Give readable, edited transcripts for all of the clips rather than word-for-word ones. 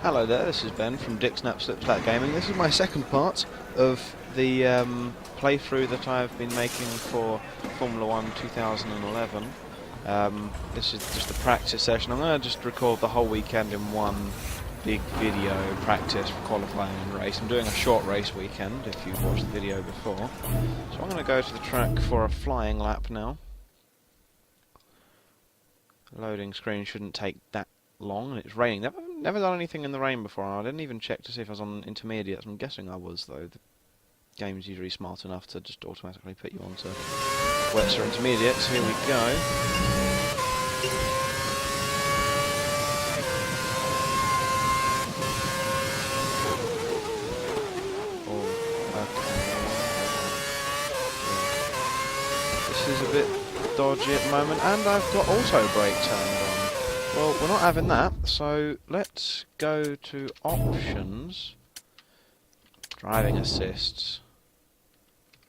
Hello there, this is Ben from Dicksnapslipslap Gaming. This is my second part of the playthrough that I've been making for Formula 1 2011. This is just a practice session. I'm going to just record the whole weekend in one big video practice for qualifying and race. I'm doing a short race weekend, if you've watched the video before. So I'm going to go to the track for a flying lap now. Loading screen shouldn't take that long, and it's raining. Never done anything in the rain before, and I didn't even check to see if I was on intermediates. I'm guessing I was, though. The game's usually smart enough to just automatically put you onto wets or intermediates. Here we go. Oh, okay. This is a bit dodgy at the moment, and I've got auto brake turned on. Well, we're not having that, so let's go to options. Driving assists.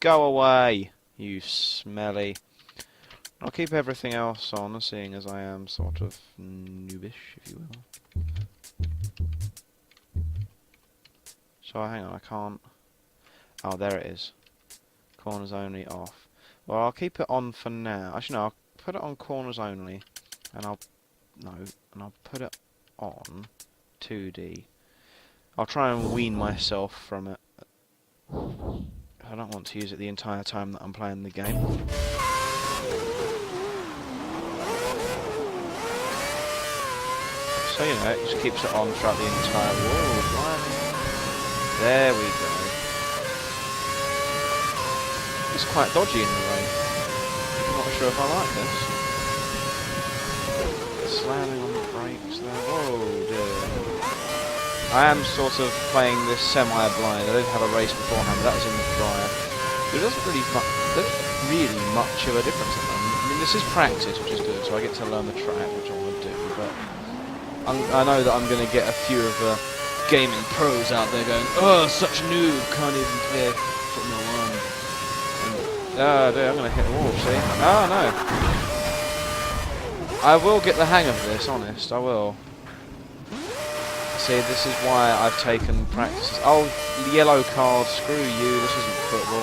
Go away, you smelly. I'll keep everything else on, seeing as I am sort of noobish, if you will. So hang on, I can't... Oh, there it is. Corners only off. Well, I'll keep it on for now. Actually, no, I'll put it on corners only, and I'll put it on 2D. I'll try and wean myself from it. I don't want to use it the entire time that I'm playing the game. So, you know, it just keeps it on throughout the entire wall. There we go. It's quite dodgy in the rain. I'm not sure if I like this. Slamming on the brakes there. Whoa, dear. I am sort of playing this semi-blind. I didn't have a race beforehand, but that was in the dryer. There isn't really much of a difference at the moment. I mean, this is practice, which is good, so I get to learn the track, which I want to do, but I know that I'm going to get a few of the gaming pros out there going, "Oh, such a noob, can't even play Formula 1." And, dude, I'm going to hit the wall, see? Oh, no. I will get the hang of this, honest, I will. See, this is why I've taken practices. Oh, yellow card, screw you, this isn't football.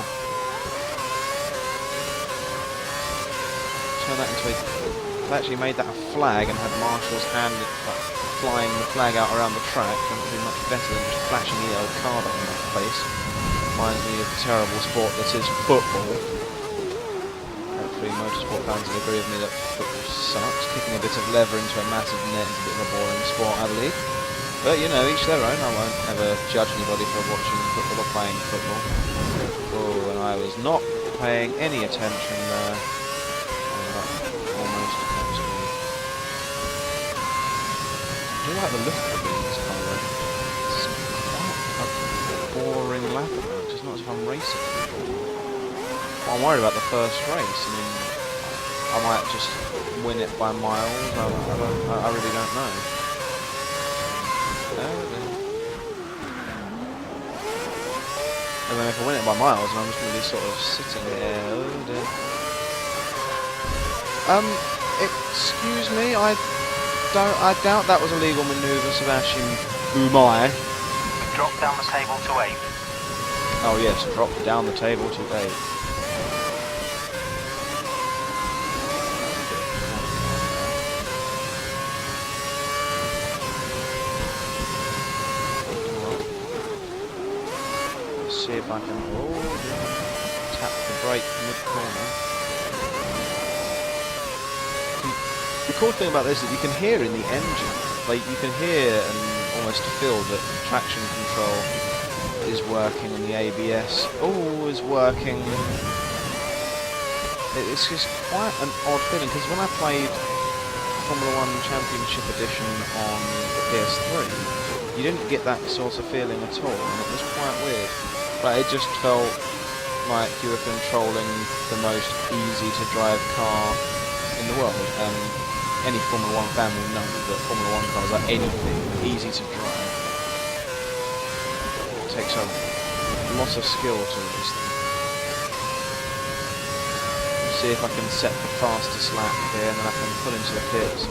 Turn that into a... I actually made that a flag and had Marshall's hand flying the flag out around the track, and it would be much better than just flashing a yellow card on my face. Reminds me of the terrible sport that is football. Motorsport fans will agree with me that football sucks. Kicking a bit of leather into a massive net is a bit of a boring sport, I believe. But, you know, each their own. I won't ever judge anybody for watching football or playing football. Oh, and I was not paying any attention there. Almost touched me. I do like the look of these kind of... It's quite a boring lap at the moment. It's not as if I'm racing. I'm worried about the first race. I mean, I might just win it by miles. I really don't know. And then if I win it by miles, I'm just going to be sort of sitting there. Oh dear. Excuse me. I doubt that was a legal manoeuvre, Sebastian Boumai. Drop down the table to 8. Oh yes, drop down the table to 8. See if I can tap the brake mid-corner. The cool thing about this is that you can hear in the engine, like you can hear and almost feel that traction control is working and the ABS is working. It's just quite an odd feeling, because when I played Formula 1 Championship Edition on the PS3, you didn't get that sort of feeling at all, and it was quite weird. But it just felt like you were controlling the most easy-to-drive car in the world. Any Formula 1 fan will know that Formula 1 cars are anything easy to drive. It takes a lot of skill to race them. See if I can set the fastest lap here, and then I can pull into the pits.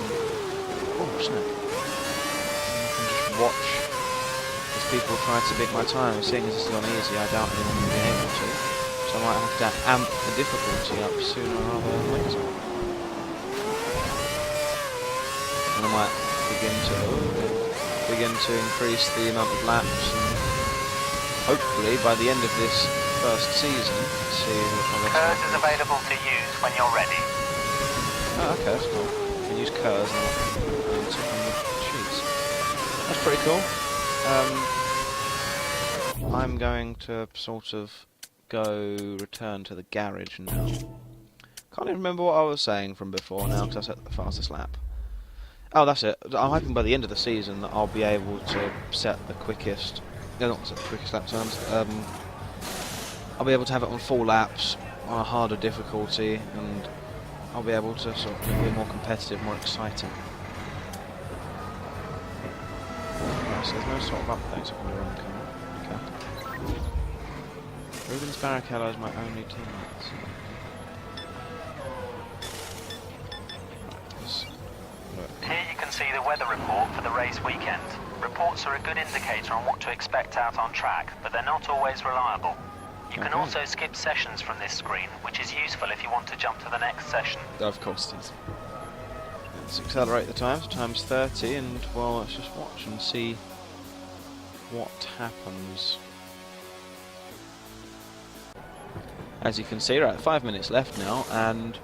Oh, snap. And I can just watch people try to beat my time. Seeing as this is on easy, I doubt anyone will be able to. So I might have to amp the difficulty up sooner rather than later. And I might begin to increase the amount of laps, and hopefully by the end of this first season, see what Curse is available to use when you're ready. Oh, okay, that's cool. You can use curves and tick on the sheets. That's pretty cool. I'm going to sort of return to the garage now. Can't even remember what I was saying from before now because I set the fastest lap. Oh, that's it. I'm hoping by the end of the season that I'll be able to set the quickest... No, not set the quickest lap times. I'll be able to have it on full laps, on a harder difficulty, and I'll be able to sort of be more competitive, more exciting. Right, so there's no sort of updates on the run car. Okay. Rubens Barrichello is my only teammate. Here you can see the weather report for the race weekend. Reports are a good indicator on what to expect out on track, but they're not always reliable. You can also skip sessions from this screen, which is useful if you want to jump to the next session. Of course it is. Let's accelerate the times. Time's 30, and well, let's just watch and see what happens. As you can see, we're at 5 minutes left now, and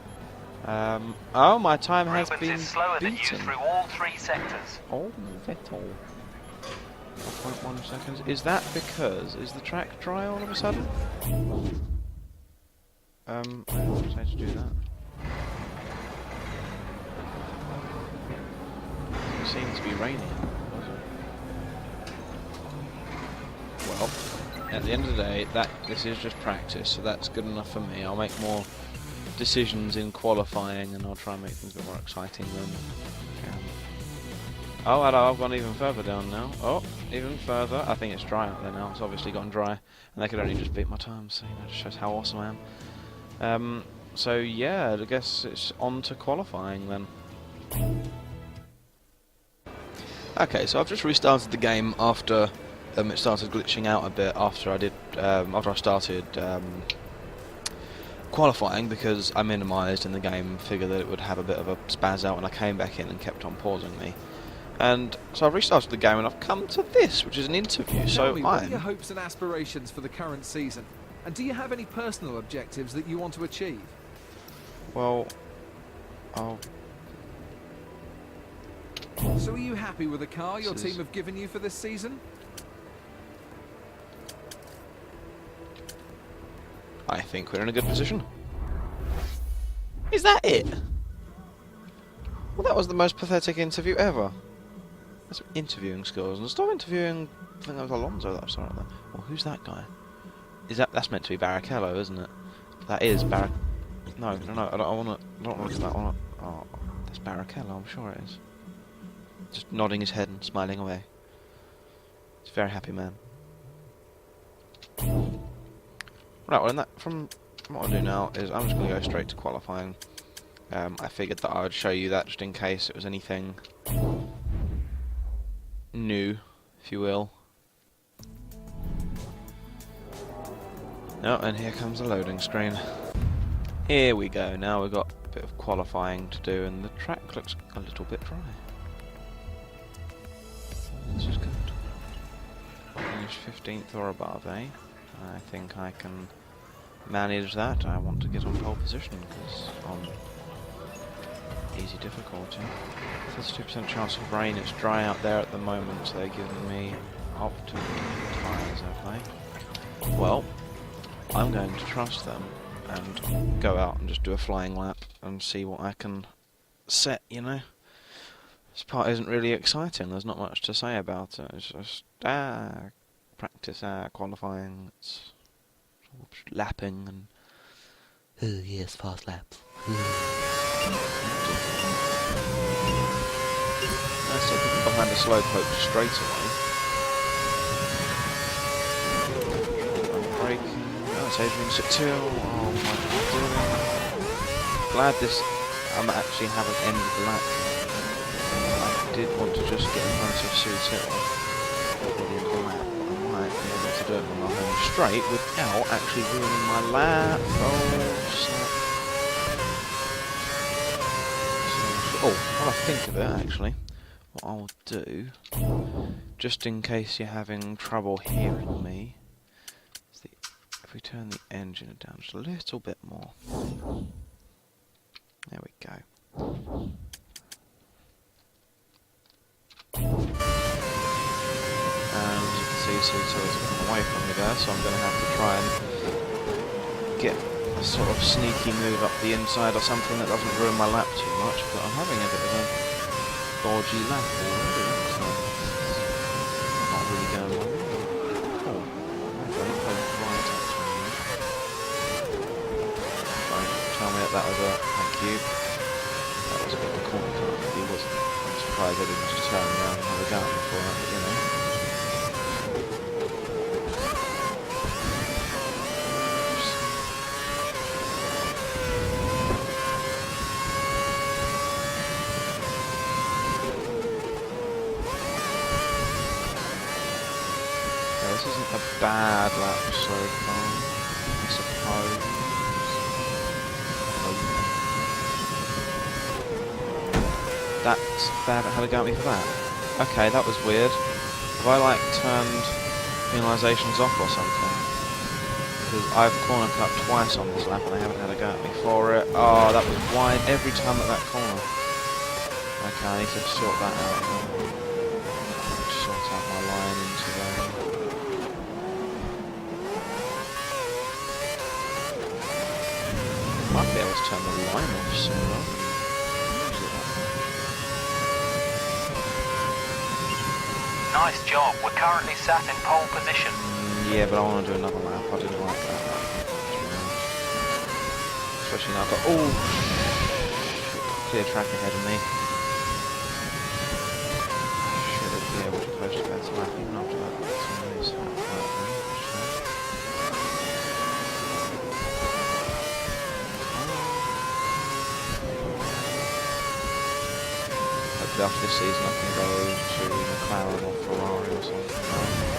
oh, my time has Rubens been is slower beaten. than you through all 3 sectors. Oh, Vettel. 0.1 seconds. Is that because... is the track dry all of a sudden? I don't say to do that. It seems to be raining. Well, at the end of the day, this is just practice, so that's good enough for me. I'll make more decisions in qualifying, and I'll try and make things a bit more exciting than oh, hello, I've gone even further down now. Oh, even further. I think it's dry out there now. It's obviously gone dry, and they could only just beat my time, so you know, it just shows how awesome I am. So yeah, I guess it's on to qualifying then. Okay, so I've just restarted the game after it started glitching out a bit after I started qualifying, because I minimised in the game, figured that it would have a bit of a spaz out when I came back in and kept on pausing me. And so I've restarted the game and I've come to this, which is an interview. Tell me, what are your hopes and aspirations for the current season? And do you have any personal objectives that you want to achieve? Well, So are you happy with the car your team have given you for this season? I think we're in a good position. Is that it? Well, that was the most pathetic interview ever. That's interviewing skills, and stop interviewing. I think that was Alonso that I saw right there. Well, who's that guy? That's meant to be Barrichello, isn't it? That is No, I don't want to look at that one. Oh, that's Barrichello. I'm sure it is. Just nodding his head and smiling away. He's a very happy man. Right. Well, from what I'll do now is I'm just going to go straight to qualifying. I figured that I would show you that just in case it was anything new, if you will. Oh, and here comes the loading screen. Here we go. Now we've got a bit of qualifying to do, and the track looks a little bit dry. This is good. Finish 15th or above, eh? I think I can manage that. I want to get on pole position because on easy difficulty. 32% chance of rain. It's dry out there at the moment, so they're giving me optimum tyres, have they? Well, I'm going to trust them and go out and just do a flying lap and see what I can set, you know? This part isn't really exciting. There's not much to say about it. It's just, practice, qualifying, it's lapping and... oh yes, fast laps. Let's take it behind the slow poke straight away. I'm braking. Oh, it's Adrian Sutil. Oh my god. Glad I'm actually haven't ended the lap. I did want to just get in front of Sutil before the end of the lap. to do it on the home straight without actually ruining my lap. Oh, snap. So, oh, while I think of it, actually, what I'll do, just in case you're having trouble hearing me, is if we turn the engine down just a little bit more. There we go. And as you can see, C2's getting away from me there, so I'm going to have to try and get a sort of sneaky move up the inside or something that doesn't ruin my lap too much, but I'm having a bit of a dodgy lap already, so not really going well. Oh, okay, right actually. Don't tell me that was a thank you. That was a bit of a corner cut, but he wasn't. I'm surprised I didn't just turn around and have a go at me for that, but you know. This isn't a bad lap so far, I suppose. That's bad. Had a go at me for that. Okay, that was weird. Have I like turned penalisations off or something? Because I've corner cut twice on this lap and I haven't had a go at me for it. Oh, that was wide every time at that corner. Okay, I need to sort that out. Sort out my line into there. Might be able to turn the line off sooner. Nice job. We're currently sat in pole position. Yeah, but I want to do another lap. I didn't like that lap. Especially now I've got... Oh! Clear track ahead of me. Should be able to post a better lap even after that. After this season I can go to McLaren or Ferrari or something,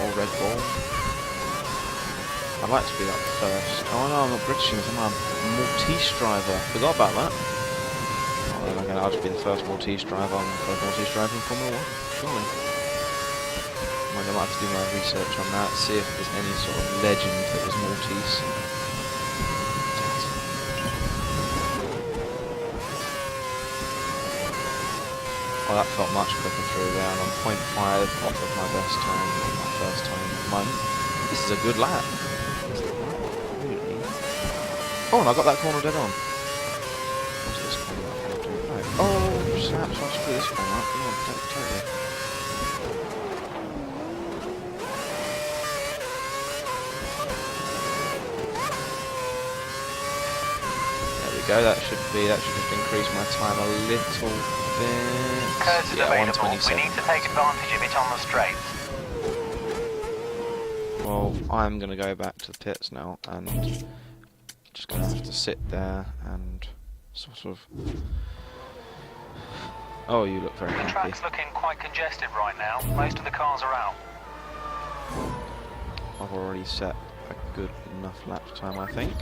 or Red Bull. I'd like to be like first. Oh no, I'm not British, I'm a Maltese driver. Forgot about that. Oh, then again, I'll just be the first Maltese driver. I'm the first Maltese driver in Formula 1, surely. I might have to do my research on that, see if there's any sort of legend that was Maltese. Oh, that felt much quicker through there, and I'm 0.5 off of my best time, my first time at the moment. This is a good lap. Really? Oh, and I got that corner dead on. What's this corner up? Oh, snap, so I screw this corner up. Yeah, totally. There we go, that should just increase my time a little bit. Curves is available. We need to take advantage of it on the straights. Well, I'm going to go back to the pits now and just going to have to sit there and sort of... Oh, you look very happy. The track's looking quite congested right now. Most of the cars are out. I've already set a good enough lap time, I think.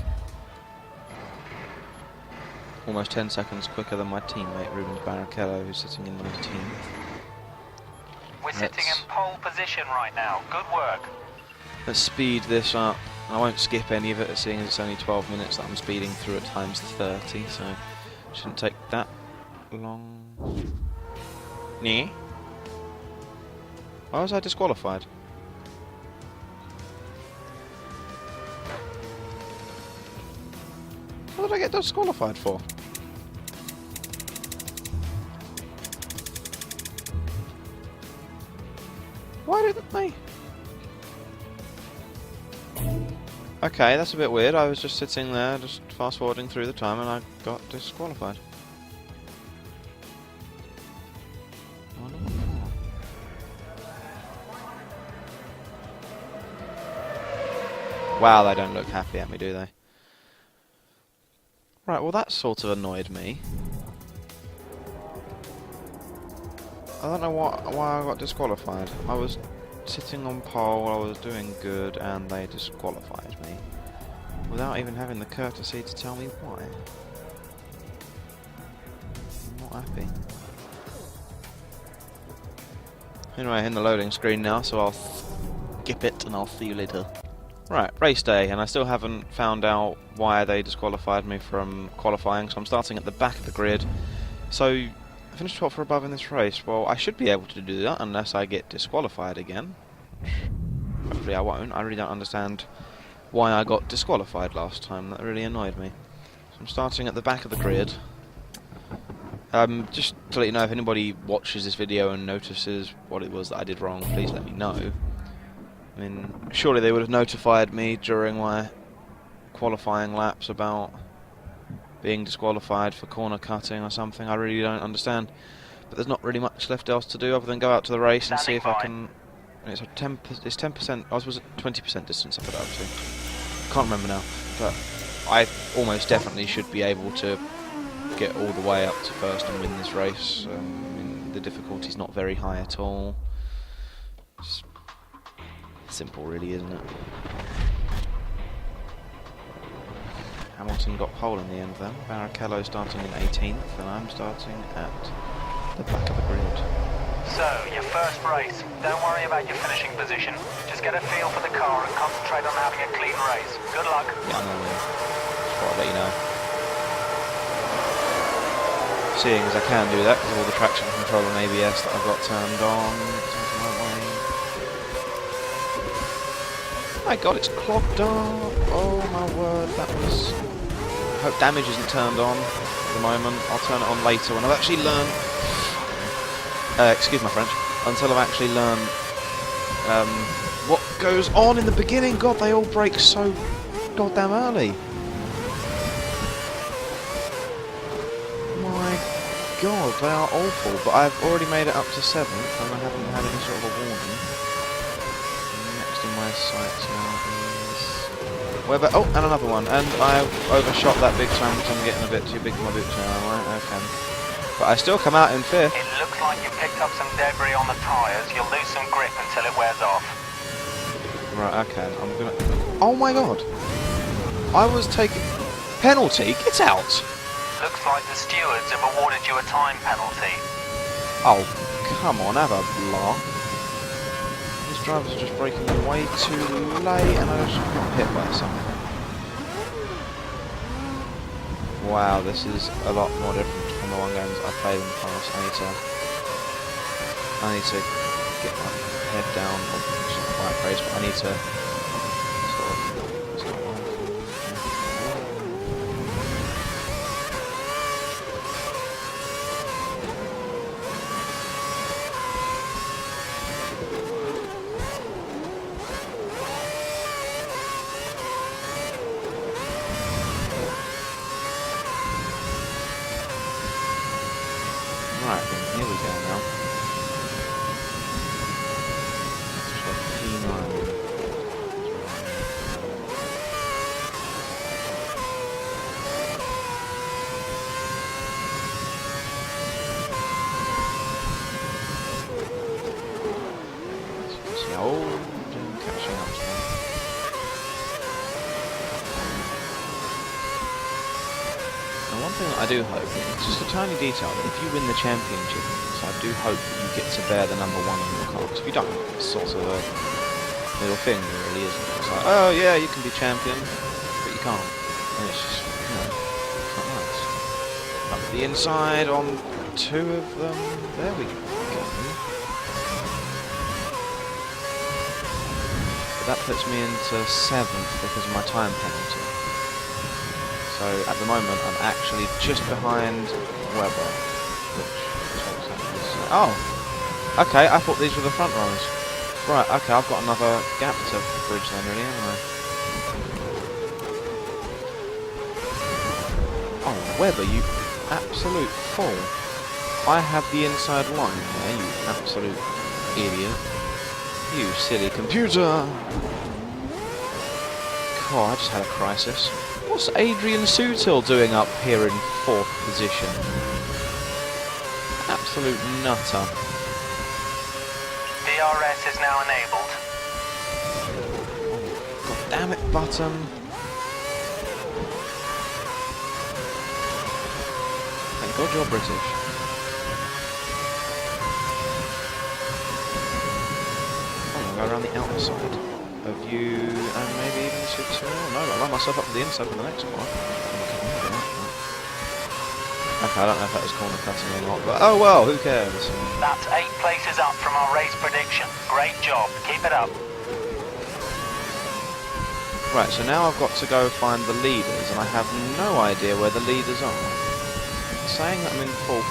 Almost 10 seconds quicker than my teammate Rubens Barrichello, who's sitting in 19th. We're sitting in pole position right now. Good work. Let's speed this up. I won't skip any of it, seeing as it's only 12 minutes that I'm speeding through at times 30, so it shouldn't take that long. Nee? Why was I disqualified? What did I get disqualified for? Why didn't they? Okay, that's a bit weird. I was just sitting there, just fast forwarding through the time, and I got disqualified. Wow, they don't look happy at me, do they? Right, well that sort of annoyed me. I don't know why I got disqualified. I was sitting on pole, I was doing good, and they disqualified me without even having the courtesy to tell me why. I'm not happy. Anyway, in the loading screen now, so I'll skip it and I'll see you later. Right, race day, and I still haven't found out why they disqualified me from qualifying, so I'm starting at the back of the grid. So, I finished 12th or above in this race. Well, I should be able to do that unless I get disqualified again. Hopefully I won't. I really don't understand why I got disqualified last time. That really annoyed me. So I'm starting at the back of the grid. Just to let you know, if anybody watches this video and notices what it was that I did wrong, please let me know. I mean, surely they would have notified me during my qualifying laps about being disqualified for corner cutting or something. I really don't understand. But there's not really much left else to do other than go out to the race and see if I can... It's 10%... I was at 20% distance I put it up to. Can't remember now. But I almost definitely should be able to get all the way up to first and win this race. I mean, the difficulty's not very high at all. It's simple, really, isn't it? Hamilton got pole in the end then. Barrichello starting in 18th, and I'm starting at the back of the grid. So, your first race. Don't worry about your finishing position. Just get a feel for the car and concentrate on having a clean race. Good luck. Yeah, I know. Just thought I'd let you know. Seeing as I can do that because of all the traction control and ABS that I've got turned on. Oh my god, it's clogged up. Oh my word, that was... I hope damage isn't turned on at the moment. I'll turn it on later when I've actually learned... excuse my French. Until I've actually learned what goes on in the beginning. God, they all break so goddamn early. My god, they are awful. But I've already made it up to 7th and I haven't had any sort of a warning. Next in my sights now is... Weber. Oh, and another one. And I overshot that big time because I'm getting a bit too big for my boots now. Right, okay. But I still come out in 5th. It looks like you picked up some debris on the tyres. You'll lose some grip until it wears off. Right, okay. I'm gonna... Oh my god! I was taking... Penalty? Get out! Looks like the stewards have awarded you a time penalty. Oh, come on, have a laugh. This driver's just braking way too late and I just got hit by something. Wow, this is a lot more different from the one games I've played in the past. I need to get my head down. It's not quite crazy, but I need to sort of... Right, then, here we go now. P9. See, oh, I'm catching up to them. And one thing that I do hope, it's just a tiny detail, that if you win the championship, so I do hope that you get to bear the number 1 on your car, because if you don't, it's sort of a middle finger, really, isn't it? It's like, oh yeah, you can be champion, but you can't. And it's just, you know, it's not nice. Up the inside on 2 of them, there we go. But that puts me into 7th because of my time penalty. So at the moment I'm actually just behind Weber, which is oh, okay. I thought these were the front runners. Right, okay. I've got another gap to bridge then, really, haven't I? Oh, Weber, you absolute fool! I have the inside line there, you absolute idiot! You silly computer! God, I just had a crisis. What's Adrian Sutil doing up here in 4th position? Absolute nutter. The DRS is now enabled. God damn it, button. Thank God you're British. I'm going to go around the outside of you and maybe even switch to... Oh no, I'll line myself up to the inside for the next one. Okay, I don't know if that was corner cutting or not, but oh well, who cares? That's 8 places up from our race prediction. Great job. Keep it up. Right, so now I've got to go find the leaders, and I have no idea where the leaders are. It's saying that I'm in fourth.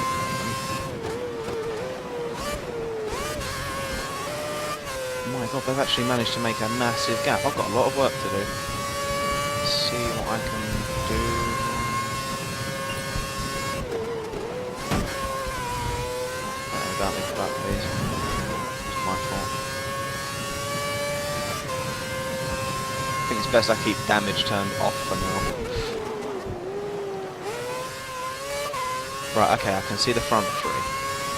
My God, they've actually managed to make a massive gap. I've got a lot of work to do. Let's see what I can do. Don't think about these. It's my fault. I think it's best I keep damage turned off for now. Right, okay, I can see the front three.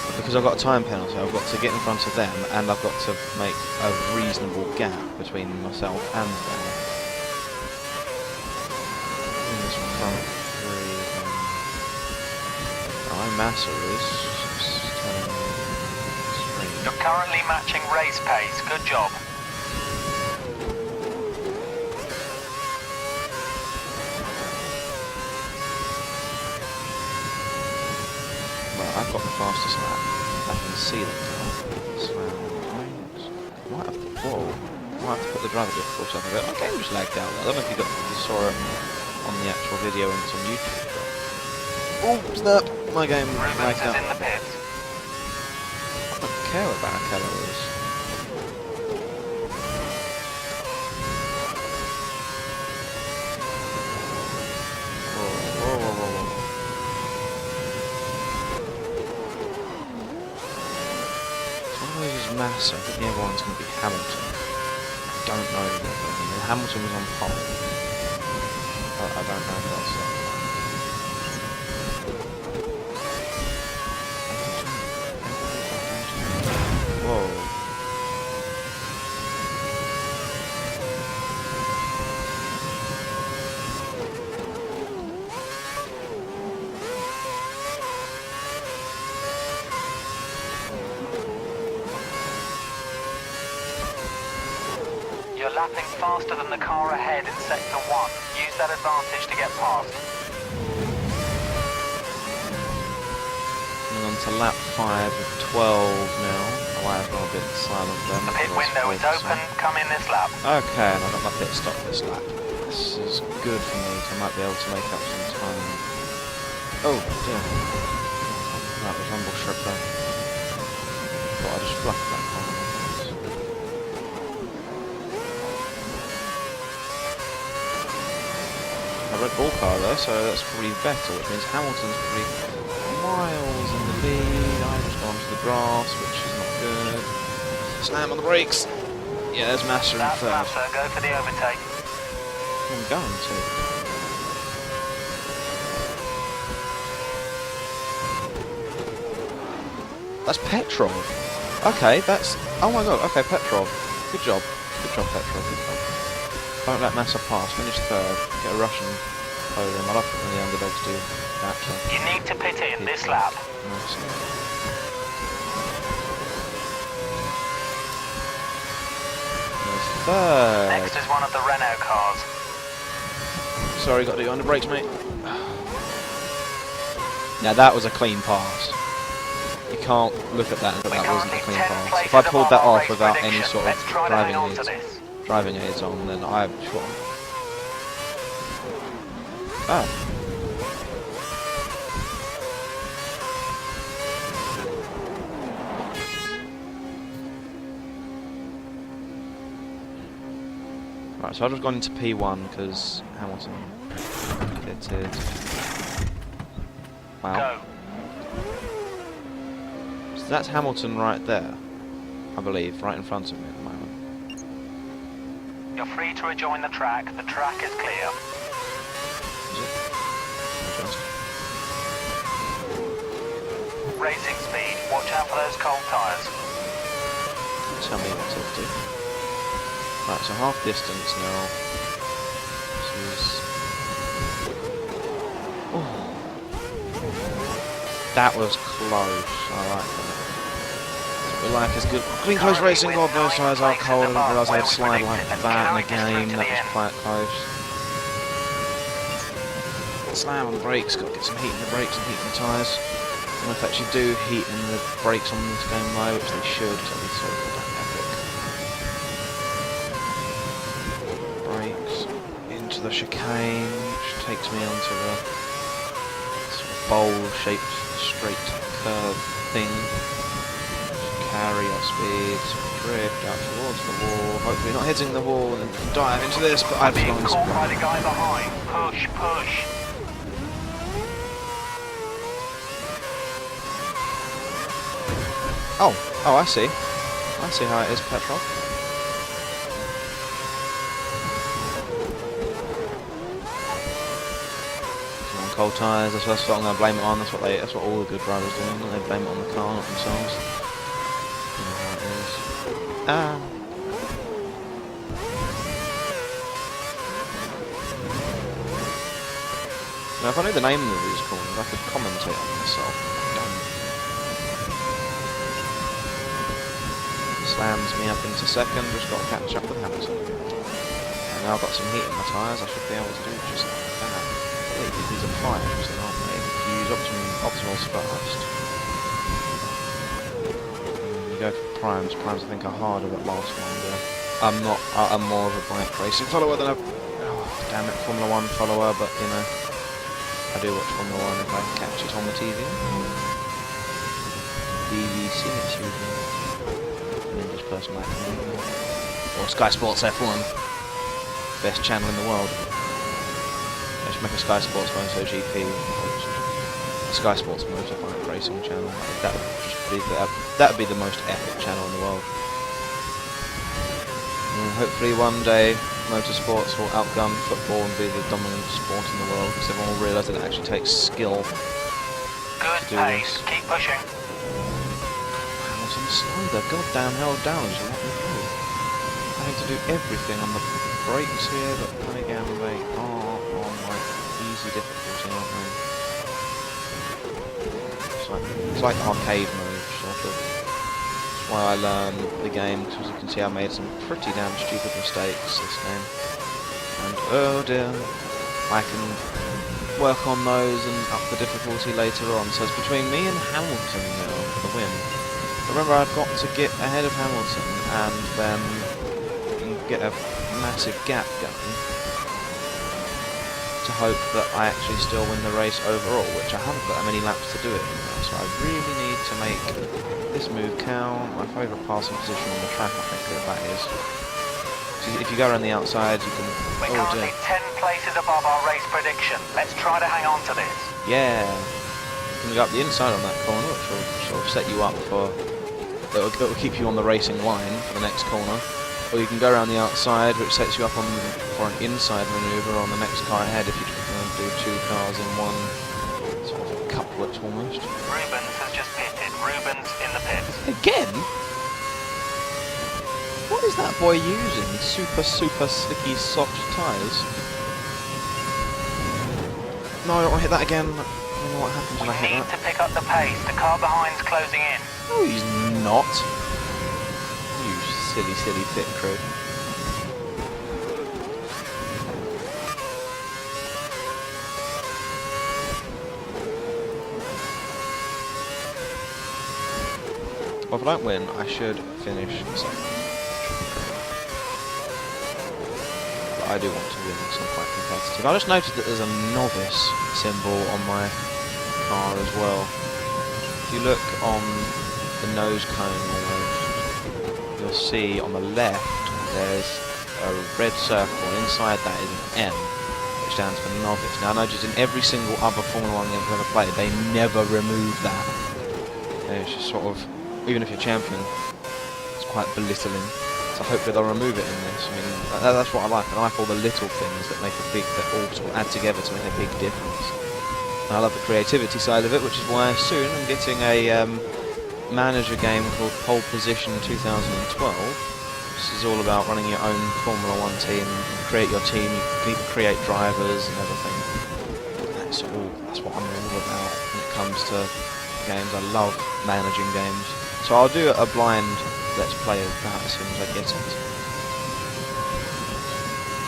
But because I've got a time penalty, I've got to get in front of them, and I've got to make a reasonable gap between myself and them. In this front three, Massa is. You're currently matching race pace. Good job. Well, I've got the fastest lap. I can see them now. Might have to, might have to put the driver difficulty up a bit. My game just lagged out. I don't know if you saw it on the actual video and it's on YouTube. Oh, snap! My game lagged out. In the pits. I don't care about calories. Whoa. One of those is Massa, but the other one's going to be Hamilton. I don't know the other one. And Hamilton was on pole. I don't know if that's it. Whoa. You're lapping faster than the car ahead in sector 1. Use that advantage to get past. Coming on to lap 5 of 12 now. I have gone a bit silent then. The pit window is open. Come in this lap. Okay, and I've got my pit stop this lap. This is good for me, so I might be able to make up some time. Oh, dear. Right, the rumble strip there. Thought I just fluffed that car. A Red Bull car there, so that's probably better, which means Hamilton's probably miles in the lead. I've just gone to the grass, which is not good. Slam on the brakes. Yeah, there's Massa in That's third. Massa. Go for the overtake. I'm going to. That's Petrov. Okay, that's... Oh my God, okay, Petrov. Good job. Good job, Petrov. Good job. Don't let Massa pass. Finish third. Get a Russian over him. I love when the underdogs do that. You need to pit in this lap. Nice. There's third. Next is one of the Renault cars. Sorry, got to do under brakes, mate. Now that was a clean pass. You can't look at that and think that wasn't a clean pass. If I pulled that off without any sort of driving aids on, then I'm sure. Oh. Right, so I've just gone into P1 because Hamilton pitted. Wow. Go. So that's Hamilton right there, I believe, right in front of me at the moment. You're free to rejoin the track. The track is clear. Is it? Adjust. Racing speed. Watch out for those cold tyres. tell me what to do. Right, so half distance now. This is... Oh. That was close. I like that. We like is good. Clean close racing while both sides are cold. I didn't realise I'd slide like that in the game. That was quite close. Slam on the brakes. Got to get some heat in the brakes and heat in the tyres. And if they actually do heat in the brakes on this game low, which they should, because I'll be so epic. Brakes into the chicane, which takes me onto the sort of bowl-shaped straight curve thing. Carry our speed, drift out towards the wall, hopefully not hitting the wall, and then dive into this, but I've being gone caught by the guy behind. Push, push. Oh, I see. I see how it is, Petrov. Come on, cold tyres, that's what I'm going to blame it on, that's what all the good drivers do, don't they? Blame it on the car, not themselves. You know how it is. Now if I knew the name of these corners, I could commentate on myself. Slams me up into second, just got to catch up with Hamilton. And now I've got some heat in my tyres, I should be able to do just that. Wait, these are primes, then aren't they? If you use optimals first. You go for primes. Primes I think are harder but last longer. I'm more of a bike racing follower than a damn it, Formula 1 follower, but you know, I do watch Formula 1 if I catch it on the TV. BBC, it's usually an English person like me. Or Sky Sports F1. Best channel in the world. They should make a Sky Sports MotoGP. Sky Sports motorbike racing channel. That would be the most epic channel in the world. And hopefully one day motorsports will outgun football and be the dominant sport in the world, because everyone will realise that it actually takes skill Good to do pace, this. keep pushing. Hamilton slider, goddamn hell down, just let me go. I need to do everything on the brakes here, but then again they are on like easy difficulty, aren't they? It's like arcade mode, sort of. That's why I learned the game, because as you can see I made some pretty damn stupid mistakes this game. And oh dear, I can work on those and up the difficulty later on. So it's between me and Hamilton now for the win. Remember, I've got to get ahead of Hamilton and then get a massive gap going to hope that I actually still win the race overall, which I haven't got that many laps to do it in now, so I really need to make this move count. My favourite passing position on the track, I think that is. So if you go around the outside, you can... We're currently 10 places above our race prediction. Let's try to hang on to this. Yeah. You can go up the inside on that corner, which will sort of set you up for... It'll keep you on the racing line for the next corner. Or you can go around the outside, which sets you up on for an inside manoeuvre on the next car ahead if you want to do two cars in one sort of couplet almost. Rubens has just pitted. Rubens in the pits. Again? What is that boy using? Super slicky soft tyres? No, I don't want to hit that again. I don't know what happens when I hit We need that. to pick up the pace. The car behind's closing in. No, he's not. You silly pit crew. Well, if I don't win, I should finish second. But I do want to win because I'm quite competitive. I just noticed that there's a novice symbol on my car as well. If you look on the nose cone almost, you'll see on the left there's a red circle, and inside that is an M, which stands for novice. Now I noticed in every single other Formula 1 game I've ever played, they never remove that. And it's just sort of, even if you're champion, it's quite belittling. So hopefully they'll remove it in this. I mean, that's what I like. I like all the little things that make a big, that all sort of add together to make a big difference. And I love the creativity side of it, which is why soon I'm getting a manager game called Pole Position 2012. This is all about running your own Formula 1 team. You create your team, you can even create drivers and everything. That's what I'm all about when it comes to games. I love managing games. So I'll do a blind let's play of that as soon as I get it.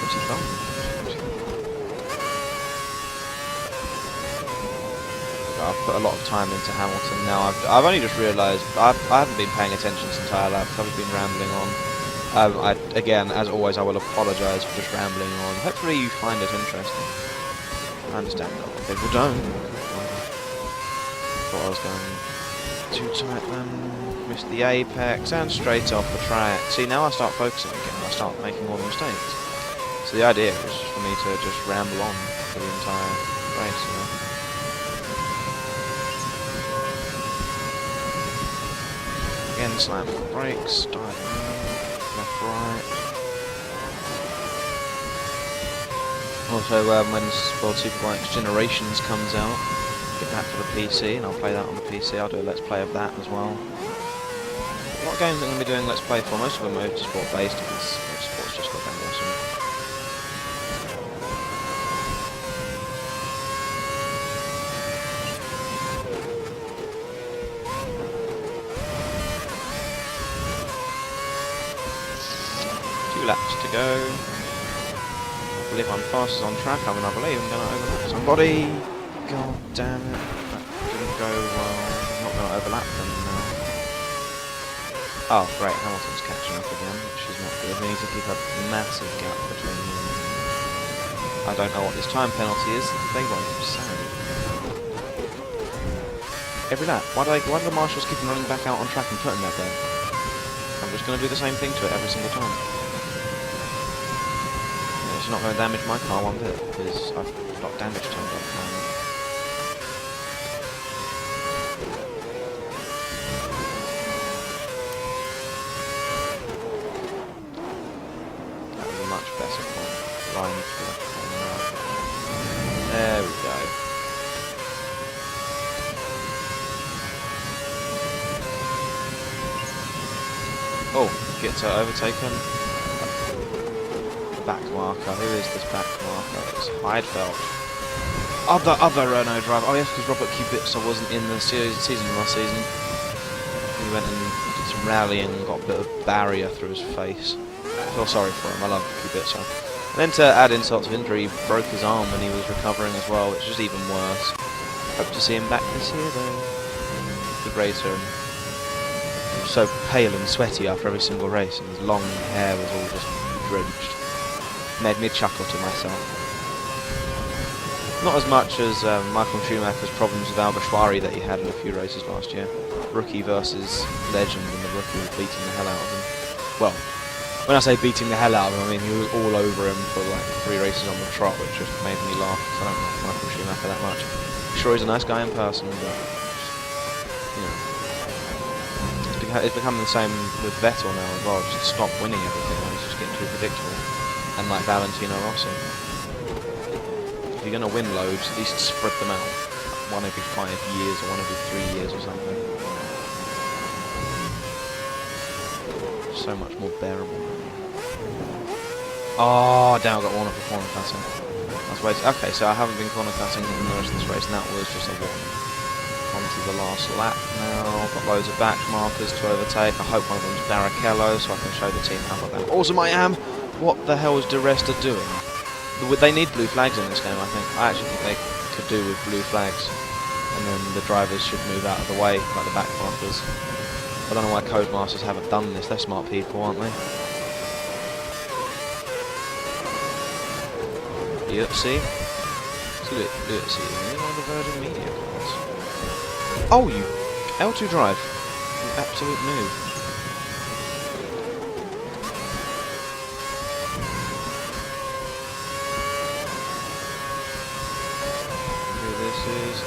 Pretty fun. I've put a lot of time into Hamilton now. I've only just realised I haven't been paying attention this entire lap. I've been rambling on. Again, as always, I will apologise for just rambling on. Hopefully you find it interesting. I understand that a lot of people don't. Thought I was going too tight then. Missed the apex and straight off the track. See, now I start focusing again. I start making all the mistakes. So the idea is for me to just ramble on for the entire race, you know. Again, slam the brakes, dive left, right. Also, when World Superbikes Generations comes out, get that for the PC, and I'll play that on the PC. I'll do a Let's Play of that as well. A lot of games I'm going to be doing Let's Play for, most of them are motorsport based, because motorsport's just got that awesome. Laps to go. I believe I'm fastest on track. I believe I'm going to overlap somebody. God damn it. That didn't go well. I'm not going to overlap them now. Oh, great. Hamilton's catching up again, which is not good. We need to keep a massive gap between them. I don't know what this time penalty is. They won't say. Every lap. Why do the marshals keep running back out on track and putting that there? I'm just going to do the same thing to it every single time. It's not going to damage my car one bit because I've got damage turned up now. That was a much better line for that corner. There we go. Oh, gets overtaken. Back marker. Who is this back marker? It's Heidfeld. Other Renault driver. Oh yes, because Robert Kubica wasn't in the season last season. He went and did some rallying and got a bit of barrier through his face. I feel sorry for him. I love Kubica. And then to add insult to injury, he broke his arm when he was recovering as well, which is even worse. Hope to see him back this year though. Good racer. He was so pale and sweaty after every single race, and his long hair was all just drenched. Made me chuckle to myself. Not as much as Michael Schumacher's problems with Alguersuari that he had in a few races last year. Rookie versus legend, and the rookie was beating the hell out of him. Well, when I say beating the hell out of him, I mean he was all over him for like 3 races on the trot, which just made me laugh because I don't like Michael Schumacher that much. I'm sure he's a nice guy in person, but you know, it's become the same with Vettel now as well. Just stop winning everything, and he's just getting too predictable. And like Valentino Rossi. If you're going to win loads, at least spread them out. One every 5 years or one every 3 years or something. So much more bearable. Oh, damn, I got one off a corner cutting. That's wasted. Okay, so I haven't been corner cutting in the rest of this race, and that was just a warning. On to the last lap now. Got loads of back markers to overtake. I hope one of them's Barrichello, so I can show the team how awesome I am. What the hell is Di Resta doing? They need blue flags in this game, I think. I actually think they could do with blue flags. And then the drivers should move out of the way, like the back markers. I don't know why Codemasters haven't done this. They're smart people, aren't they? UFC? UFC, one of the Virgin Media cards. Oh, you L2 drive. You absolute noob.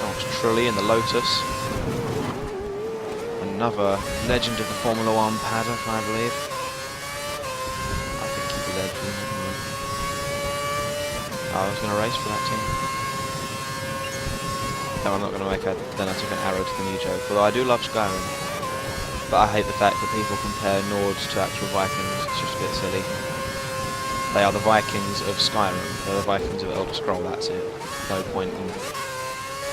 Oh, it's Trulli in the Lotus. Another legend of the Formula 1 paddock, I believe. I think he's a legend. I was going to race for that team. No, I'm not going to make a... Then I took an arrow to the new joke. Although I do love Skyrim. But I hate the fact that people compare Nords to actual Vikings. It's just a bit silly. They are the Vikings of Skyrim. They're the Vikings of Elder Scroll, that's it. No point in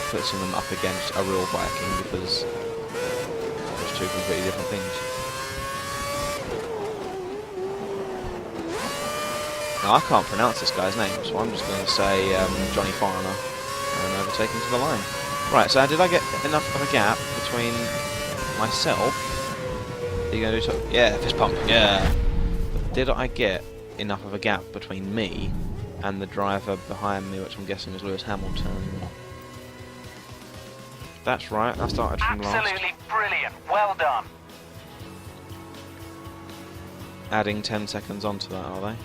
putting them up against a real Viking because they're two completely different things. Now, I can't pronounce this guy's name, so I'm just going to say Johnny Foreigner and overtake him to the line. Right, so did I get enough of a gap between myself? Are you going to do yeah, fist pump, yeah. Did I get enough of a gap between me and the driver behind me, which I'm guessing is Lewis Hamilton? That's right, I started from last. Absolutely brilliant, well done. Adding 10 seconds onto that, are they?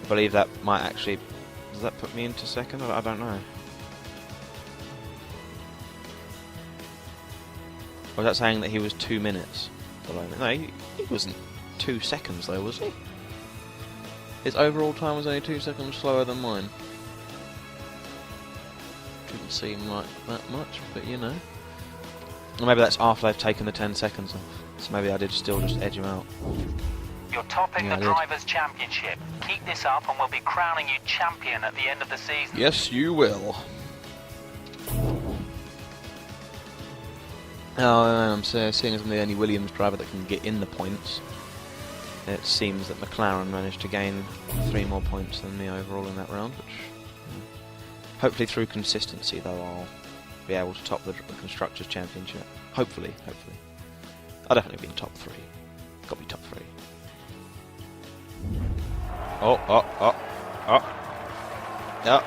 I believe that might actually... Does that put me into second? I don't know. Or was that saying that he was 2 minutes below me? No, he wasn't 2 seconds though, was he? His overall time was only 2 seconds slower than mine. Didn't seem like that much, but you know. Or maybe that's after they've taken the 10 seconds off. So maybe I did still just edge him out. You're topping the Drivers' Championship. Keep this up and we'll be crowning you champion at the end of the season. Yes, you will. Oh, and I'm seeing as I'm the only Williams driver that can get in the points. It seems that McLaren managed to gain 3 more points than me overall in that round, which hopefully through consistency though I'll be able to top the Constructors' Championship. Hopefully. I'll definitely be in top 3. Got to be top 3. Oh. Yep.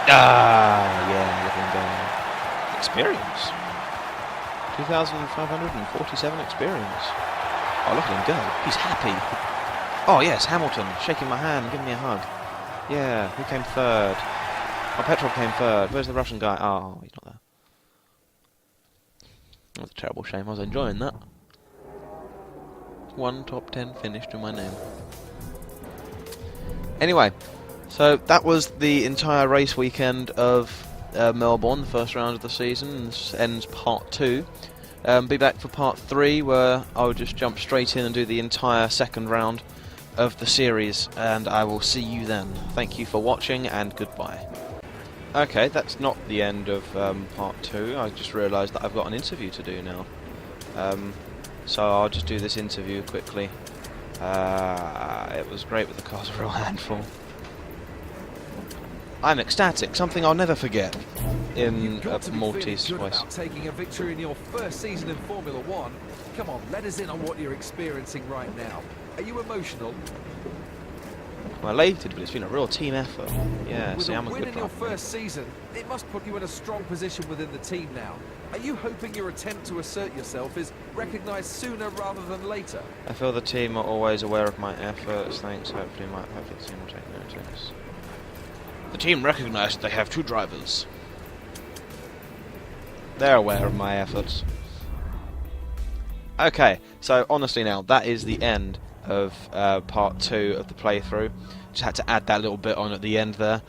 Yeah, looking good. Experience. 2,547 experience. Oh, look at him go. He's happy. Oh, yes, Hamilton. Shaking my hand, giving me a hug. Yeah, who came third? Oh, Petrov came third. Where's the Russian guy? Oh, he's not there. That was a terrible shame. I was enjoying that. 1 top 10 finish to my name. Anyway, so that was the entire race weekend of Melbourne, the first round of the season. This ends part 2. Be back for part 3, where I'll just jump straight in and do the entire second round of the series, and I will see you then. Thank you for watching, and goodbye. Okay, that's not the end of part 2. I just realised that I've got an interview to do now. So I'll just do this interview quickly. It was great with the car's a real handful. I'm ecstatic, something I'll never forget in a Maltese voice. Taking a victory in your first season in Formula 1. Come on, let us in on what you're experiencing right now. Are you emotional? I'm elated, but it's been a real team effort. Yeah, With see, I'm a a win good in your driver. first season, it must put you in a strong position within the team now. Are you hoping your attempt to assert yourself is recognised sooner rather than later? I feel the team are always aware of my efforts. Thanks. Hopefully the team will take notice. The team recognised that they have 2 drivers. They're aware of my efforts. Okay, so honestly now, that is the end of part 2 of the playthrough. Just had to add that little bit on at the end there.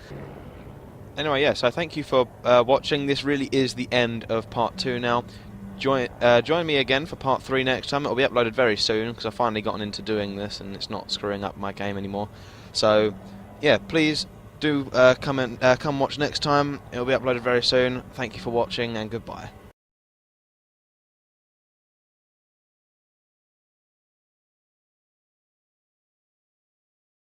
Anyway, yeah, so thank you for watching. This really is the end of part 2 now. Join me again for part 3 next time. It'll be uploaded very soon, because I've finally gotten into doing this and it's not screwing up my game anymore. So, yeah, please do come watch next time. It'll be uploaded very soon. Thank you for watching, and goodbye.